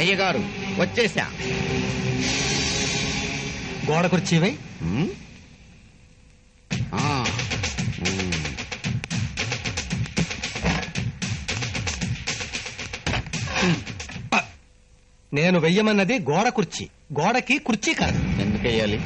అయ్యగారు వచ్చేసా. గోడ కుర్చీవై. నేను వెయ్యమన్నది గోడ కుర్చీ, గోడకి కుర్చీ కాదు. ఎందుకు వెయ్యాలి?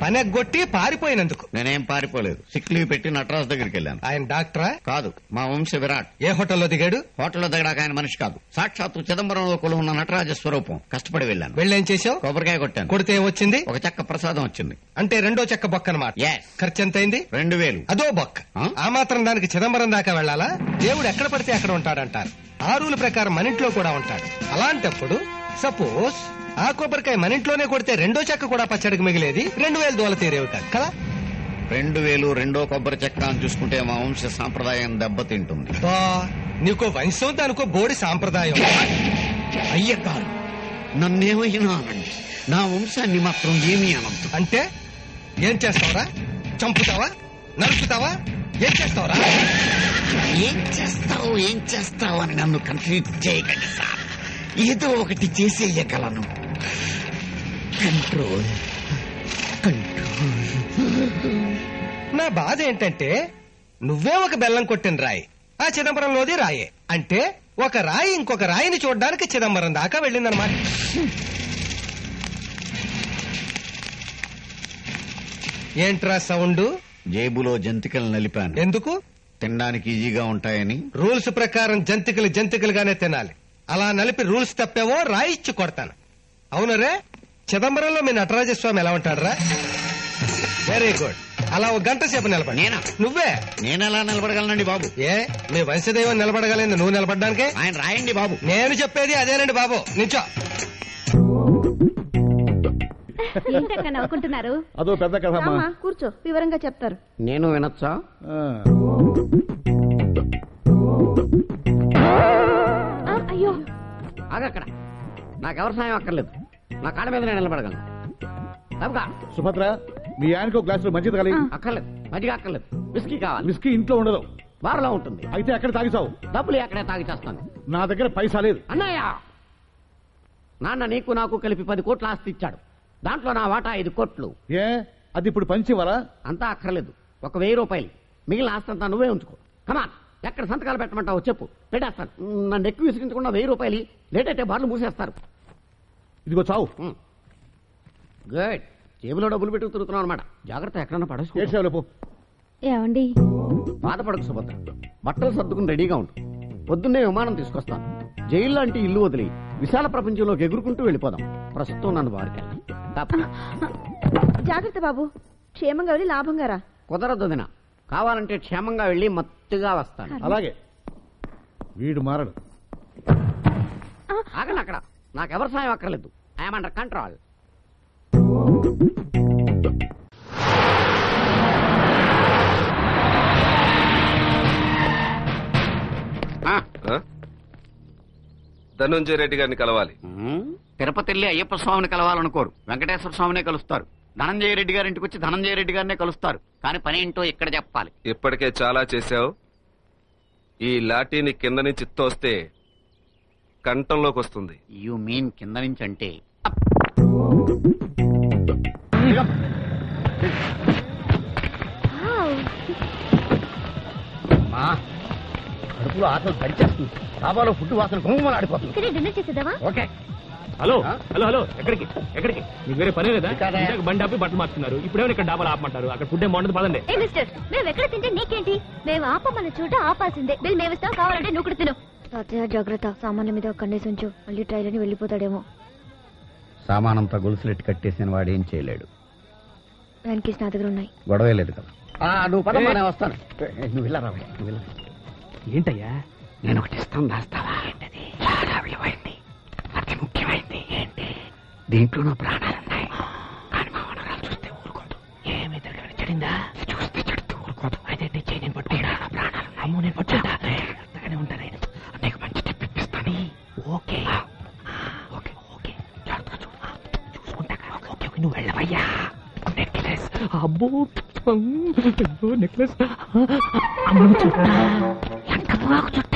పనెగ్గొట్టి పారిపోయినందుకు. నేనేం పారిపోలేదు, సిక్ లీవ్ పెట్టి నటరాజు దగ్గరికి వెళ్ళాను. ఆయన డాక్టరా? కాదు, మా వంశ విరాట్. ఏ హోటల్లో దిగాడు? హోటల్లో దిగడానికి ఆయన మనిషి కాదు, సాక్షాత్తు చిదంబరంలో ఉన్న నటరాజ స్వరూపం. కష్టపడి వెళ్ళాను. వెళ్ళేం చేసావు? కొబ్బరికాయ కొట్టాను. కొడితే వచ్చింది? ఒక చెక్క ప్రసాదం వచ్చింది. అంటే రెండో చెక్క బొక్క అన్నమాట. ఖర్చు ఎంత అయింది? 2000. అదో బొక్క. ఆ మాత్రం దానికి చిదంబరం దాకా వెళ్లాలా? దేవుడు ఎక్కడ పడితే అక్కడ ఉంటాడంటారు. ఆ రూల్ ప్రకారం మన ఇంట్లో కూడా ఉంటాడు. అలాంటప్పుడు సపోజ్ ఆ కొబ్బరికాయ మన ఇంట్లోనే కొడితే రెండో చెక్క కూడా పచ్చడికి మిగిలేది. 2000 దోల తీరేవి కాదు కదా. 2000 రెండో కొబ్బరి చెక్క అని చూసుకుంటే మా వంశ సాంప్రదాయం దెబ్బతింటుంది. నీకో వంశం దానికో బోడి సాంప్రదాయం. అయ్యగారు నన్నేమైనా అనండి, నా వంశాన్ని మాత్రం ఏమీ అనద్దు. అంటే ఏం చేస్తావురా? చంపుతావా? నరుకుతావా? ఏం చేస్తావురా? ఏం చేస్తావు అని నన్ను కన్ఫ్యూజ్ చేయకండి సార్. ఏదో ఒకటి చేసేయగలను. కంట్రోల్. నా బాధ ఏంటంటే నువ్వే ఒక బెల్లం కొట్టిన రాయి, ఆ చిదంబరంలోది రాయే. అంటే ఒక రాయి ఇంకొక రాయిని చూడడానికి చిదంబరం దాకా వెళ్ళిందనమాట. ఏంట్రా సౌండ్? జేబులో జంతికలు నలిపాను. ఎందుకు? తినడానికి ఈజీగా ఉంటాయని. రూల్స్ ప్రకారం జంతికలుగానే తినాలి. అలా నలిపి రూల్స్ తప్పేవో రాయిచ్చి కొడతాను. అవునరే, చిదంబరంలో మీ నటరాజస్వామి ఎలా ఉంటాడరా? Very good. అలా ఒక గంట సేపు నిలబడి. నేనా? నువ్వే. నేనెలా నిలబడగలనండి బాబు? ఏ మీ వంశదైవం నిలబడగలేదు, నువ్వు నిలబడ్డానికే? ఆయన రాయండి బాబు. నేను చెప్పేది అదేనండి బాబు. నించో. ఏంటక్క నవ్వుకుంటున్నారు? అదో పెద్ద కథ. కూర్చో, వివరంగా చెప్తారు. నేను వినొచ్చా? అయ్యో ఆగక్కడ. నాకెవరి సాయం అక్కర్లేదు, నా కాళ్ళ మీద నేను నిలబడగలను. సుభద్ర, మీ ఆయనకు గ్లాసులో మంచిది కలిగి. అక్కర్లేదు, మజ్జిగ అక్కర్లేదు, విస్కీ కావాలి. విస్కీ ఇంట్లో ఉండదు, బార్లో ఉంటుంది. అయితే ఎక్కడ తాగిసావు? డబ్బులు ఎక్కడే తాగి చేస్తాను. నా దగ్గర పైసా లేదు. అన్నయ్య, నాన్న నీకు నాకు కలిపి 10 కోట్ల ఆస్తి ఇచ్చాడు. దాంట్లో నా వాటా 5 కోట్లు. ఏ అది ఇప్పుడు పంచివరా? అంతా అక్కర్లేదు, ఒక 1000 రూపాయలు. మిగిలిన ఆస్తి అంతా నువ్వే ఉంచుకో. కమాన్, ఎక్కడ సంతకాలు పెట్టమంటావు చెప్పు, పెట్టేస్తాను. నన్ను ఎక్కువ విసిగించకుండా 1000 రూపాయలు. లేట్ అయితే బార్లు మూసేస్తారు. ఇదిగో చావు. గుడ్. జేబులో డబ్బులు పెట్టుకు తిరుగుతున్నావు అనమాట. జాగ్రత్త, ఎక్కడన్నా పడేసుకో. ఏమండి? బాధపడకు సుభద్ర, బట్టలు సర్దుకుని రెడీగా ఉంటు. పొద్దున్నే విమానం తీసుకొస్తాను. జైలు లాంటి ఇల్లు వదిలి విశాల ప్రపంచంలోకి ఎగురుకుంటూ వెళ్ళిపోదాం. ప్రస్తుతం నన్ను వారికెళ్ళి. జాగ్రత్త బాబు, క్షేమంగా వెళ్ళి లాభంగా రా. కుదరదు దిన, కావాలంటే క్షేమంగా వెళ్ళి మత్తుగా వస్తాను. అలాగే. వీడు మారడు. ఆగండి అక్కడ, నాకెవరి సాయం అక్కర్లేదు. I'm under control. Dhananjaya Reddy గారిని కలవాలి. తిరుపతి వెళ్ళి అయ్యప్ప స్వామిని కలవాలనుకోరు, వెంకటేశ్వర స్వామినే కలుస్తారు. ధనంజయ రెడ్డి గారి ఇంటికి వచ్చి ధనంజయ రెడ్డి గారినే కలుస్తారు. కానీ పని ఏంటో ఇక్కడ చెప్పాలి. ఇప్పటికే చాలా చేశావు. ఈ లాఠీని కింద నుంచి తోస్తే కంఠంలోకి వస్తుంది. యు మీన్ కింద నుంచి అంటే? కడుపులో ఆటలు పరిచేస్తుంది. డాబాలో ఫుడ్ వాసన గుమ్మలు ఆడిపోతుంది. డిన్నర్ చేసేద్దామా? ఓకే. హలో హలో హలో, ఎక్కడికి ఎక్కడికి? మీకు వేరే పని లేదా? బండి ఆపి బట్టలు మార్చుతున్నారు. ఇప్పుడేమో ఇక్కడ డాబాలు ఆపమంటారు. అక్కడ ఫుడ్ ఏం బాగుంటుంది పదండి. మేము ఎక్కడ తింటే నీకేంటి? మేము ఆపమన్న చోట ఆపాల్సిందే. బిల్ మేము ఇస్తాం, కావాలంటే నువ్వు కూడా తిను. జాగ్రత్త, సామాన్య మీద కన్నేసి ఉంచు, మళ్ళీ ట్రైల్ అని వెళ్ళిపోతాడేమో. సామానంతా గొలుసులెట్టి కట్టేసిన వాడేం చేయలేడు. దానికి నా దగ్గర ఉన్నాయి. గొడవే లేదు కదా. నువ్వు పదమ్మా, వస్తాను. నువ్వు వెళ్ళరా, నువ్వు వెళ్ళరా. ఏంటయ్యా? నేను ఒకటి ఇస్తాను, దాస్తావా? ఏంటది? చాలా విలువైంది, అతి ముఖ్యమైంది. ఏంటి? దీంట్లో నా ప్రాణాలున్నాయి. కానీ మా వనరాలు చూస్తే ఊరుకోదు. ఏమి తిరగని చెడిందా? చూస్తే చెడుతూ ఊరుకోదు. అదే నేను పట్టుకుంటా. నా ప్రాణాలు అమ్మో, నేను పట్టుకుంటా. అంతగానే ఉంటాను. నీకు మంచి టిప్ ఇప్పిస్తాను. ఓకే ఓకే ఓకే, జాగ్రత్తగా చూసుకుంటా. ఓకే, నువ్వు వెళ్ళవయ్యా. నెక్లెస్. అబ్బో, నెక్లెస్ లంకపోకు చుట్ట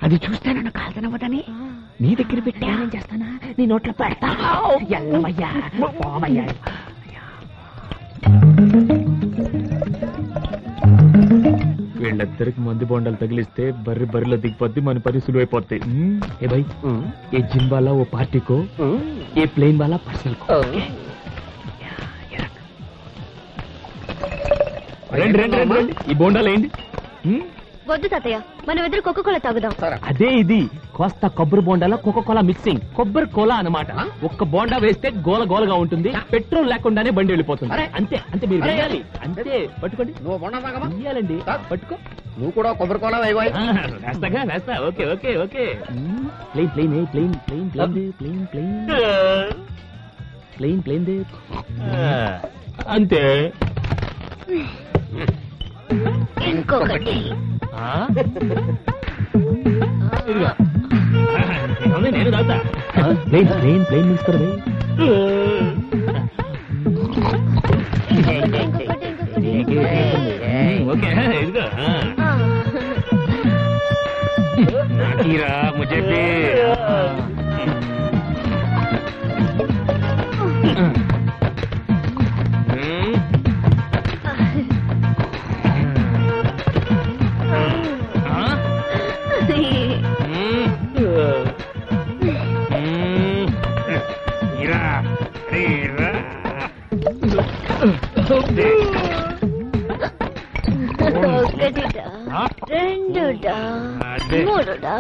అది చూస్తే నన్ను కాల్తనవ్వదని నీ దగ్గర పెట్టి ఏం చేస్తానా నీ నోట్లో పెడతా ఎల్లమయ్యా పోమయ్యా వీళ్ళిద్దరికి మంది బొండాలు తగిలిస్తే బర్రెలో దిగిపోద్ది మన పని సులువైపోద్ది ఏ భాయ్ ఏ జిమ్ వాలా ఓ పార్టీకో ఏ ప్లేన్ వాలా పర్సనల్ కో రండి రండి రండి రండి ఈ బోండాలు ఏంటి వద్దు తాతయ్య మనం ఇద్దరు కోకోకోలా తాగుదాం అదే ఇది కోస్తా కొబ్బరి బోండాలో కోకోకోలా మిక్సింగ్ కొబ్బరి కోలా అన్నమాట ఒక్క బోండా వేస్తే గోల గోలగా ఉంటుంది పెట్రోల్ లేకుండానే బండి వెళ్ళిపోతుంది అంతే అంతే మీరు వేయాలి అంతే పట్టుకోండి నువ్వు బొండా తాగమా వేయాలండి పట్టుకో నువ్వు కూడా కొబ్బరి కోలా వేయబోయ్ వేస్తాగా వేస్తా okay okay okay plain plain plain plain plain plain plain plain plain అంతే ఇంకొకటి నేను తాగుతా ప్లేన్ ప్లేన్ ప్లేన్ తీసుకోరు ఓకే ఇదిగో నాకీరా ముझे भी ఒకటిడా రెండుడా మూడుడా